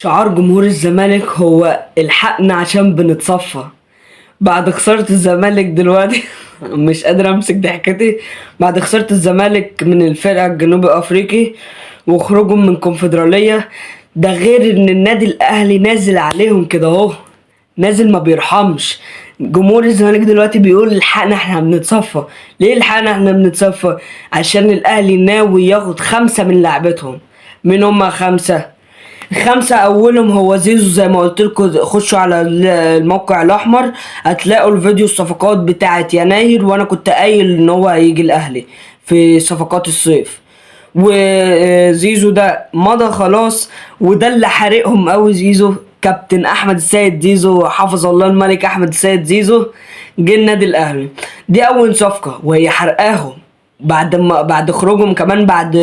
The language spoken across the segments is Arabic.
شعار جمهور الزمالك هو الحقنا عشان بنتصفى. بعد خسارة الزمالك دلوقتي مش قادر امسك ضحكتي. بعد خسارة الزمالك من الفرقة الجنوبي افريقي وخروجهم من كونفدرالية، ده غير ان النادي الاهلي نازل عليهم كده اهو، نازل ما بيرحمش. جمهور الزمالك دلوقتي بيقول الحقنا احنا بنتصفى. ليه الحقنا احنا بنتصفى؟ عشان الاهلي ناوي ياخد 5 من لاعبتهم. مين هما 5؟ 5 اولهم هو زيزو. زي ما قلت لكم خشوا على الموقع الاحمر هتلاقوا الفيديو الصفقات بتاعت يناير، وانا كنت قايل ان هو هيجي الاهلي في صفقات الصيف. وزيزو ده مضى خلاص، وده اللي حارقهم قوي. زيزو كابتن احمد السيد زيزو، حفظ الله الملك احمد السيد زيزو، جه النادي الاهلي. دي اول صفقه وهي حرقاهم. بعد خروجهم كمان، بعد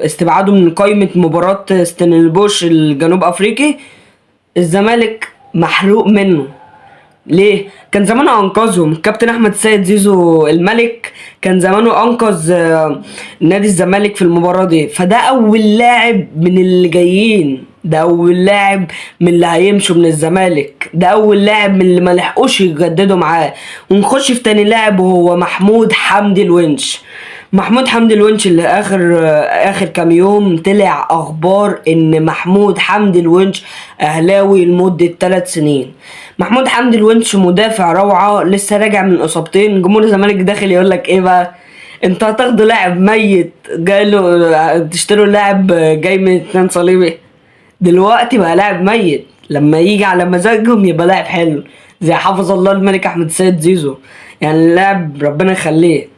استبعادهم من قائمة مباراة ستينلبوش الجنوب افريقي، الزمالك محروق منه. ليه؟ كان زمانه انقذهم. كابتن احمد السيد زيزو الملك كان زمانه انقذ نادي الزمالك في المباراة دي. فده اول لاعب من اللي جايين، ده اول لاعب من اللي هيمشوا من الزمالك، ده اول لاعب من اللي ما لحقوش يجددوا معاه. ونخش في تاني لاعب وهو محمود حمدي الونش. محمود حمدي الونش اللي اخر كام يوم طلع اخبار ان محمود حمدي الونش اهلاوي لمدة 3 سنين. محمود حمدي الونش مدافع روعة، لسه راجع من اصابتين. جمهور الزمالك داخل يقول لك ايه بقى؟ انتوا هتاخدوا لاعب ميت جاي له تشتروا لاعب جاي من 2 صليبي؟ دلوقتي بقى لاعب ميت، لما يجي على مزاجهم يبقى لاعب حلو زي حفظ الله الملك احمد السيد زيزو. يعني اللاعب ربنا يخليه.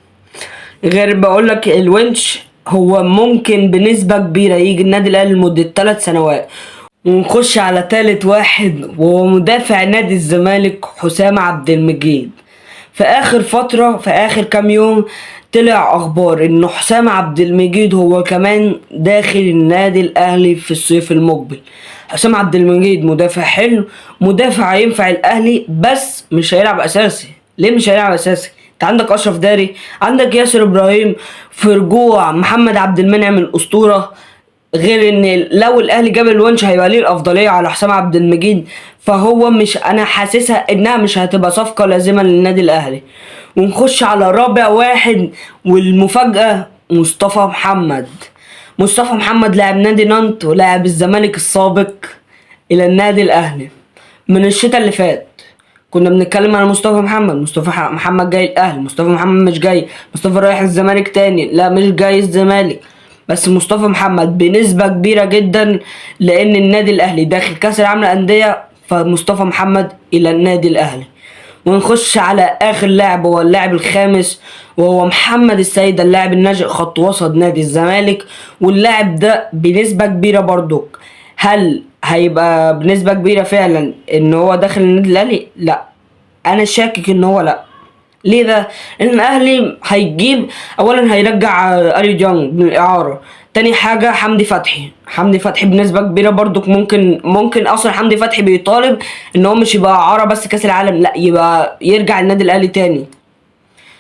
غير بقولك الونش هو ممكن بنسبة كبيرة يجي النادي الأهلي لمدة 3 سنوات. ونخش على تالت واحد وهو مدافع نادي الزمالك حسام عبد المجيد. في آخر فترة، في آخر كام يوم، طلع أخبار إنه حسام عبد المجيد هو كمان داخل النادي الأهلي في الصيف المقبل. حسام عبد المجيد مدافع حلو، مدافع ينفع الأهلي، بس مش هيلعب أساسي. ليه مش هيلعب أساسي؟ انت عندك اشرف داري، عندك ياسر ابراهيم، في رجوع محمد عبد المنعم الاسطوره. غير ان لو الاهلي جاب الونش هيبقى ليه الافضليه على حسام عبد المجيد. فهو مش، انا حاسسها انها مش هتبقى صفقه لازمه للنادي الاهلي. ونخش على رابع واحد والمفاجاه، مصطفى محمد. مصطفى محمد لاعب نادي نانت ولاعب الزمالك السابق الى النادي الاهلي من الشتاء اللي فات. كنا بنتكلم على مصطفى محمد، مصطفى محمد جاي الاهلي، مصطفى محمد مش جاي، مصطفى رايح الزمالك تاني، لا مش جاي الزمالك. بس مصطفى محمد بنسبة كبيرة جدا، لان النادي الاهلي داخل كاس العالم للاندية، فمصطفى محمد الى النادي الاهلي. ونخش على اخر لاعب هو اللاعب الخامس، وهو محمد السيد، اللاعب الناشئ خط وسط نادي الزمالك. واللاعب ده بنسبة كبيرة برضو، هل هيبقى بنسبة كبيرة فعلا ان هو داخل النادي الاهلي؟ لا، انا شاكك ان هو لا. ليه ده؟ ان الاهلي هيجيب، اولا هيرجع الي جونج من الاعاره. تاني حاجة حمدي فتحي بنسبة كبيرة برضو ممكن اصلا حمدي فتحي بيطالب ان هو مش يبقى اعارة بس كاس العالم، لا يبقى يرجع النادي الاهلي تاني.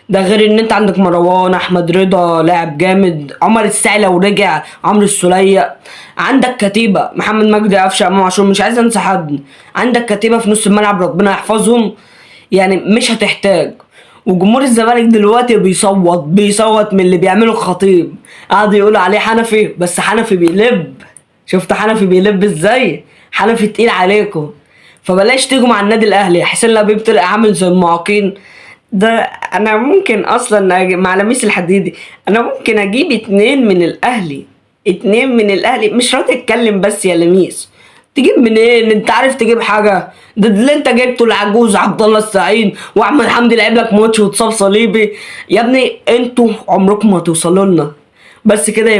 ده غير ان انت عندك مروان احمد رضا لاعب جامد، عمر السعي لو رجع، عمرو السولية. عندك كتيبة محمد مجدي قفشه، امام عاشور، مش عايز انسى حد. عندك كتيبة في نص الملعب ربنا يحفظهم، يعني مش هتحتاج. وجمهور الزمالك دلوقتي بيصوت من اللي بيعمله الخطيب. قعدوا يقولوا عليه حنفي، بس حنفي بيلب. شفت حنفي بيلب ازاي؟ حنفي تقيل عليكم. فبلاش تيجوا مع النادي الاهلي. حسين لبيب طلع عامل زي المعاقين. ده انا ممكن اصلا مع لميس الحديدي انا ممكن اجيب 2 من الاهلي. 2 من الاهلي، مش راضي اتكلم. بس يا لميس تجيب منين؟ انت عارف تجيب حاجه؟ ده اللي انت جبته العجوز عبد الله السعيد واحمد حمدي لعب لك ماتش واتصاب صليبي. يا ابني انتوا عمركم ما توصلوا لنا. بس كده.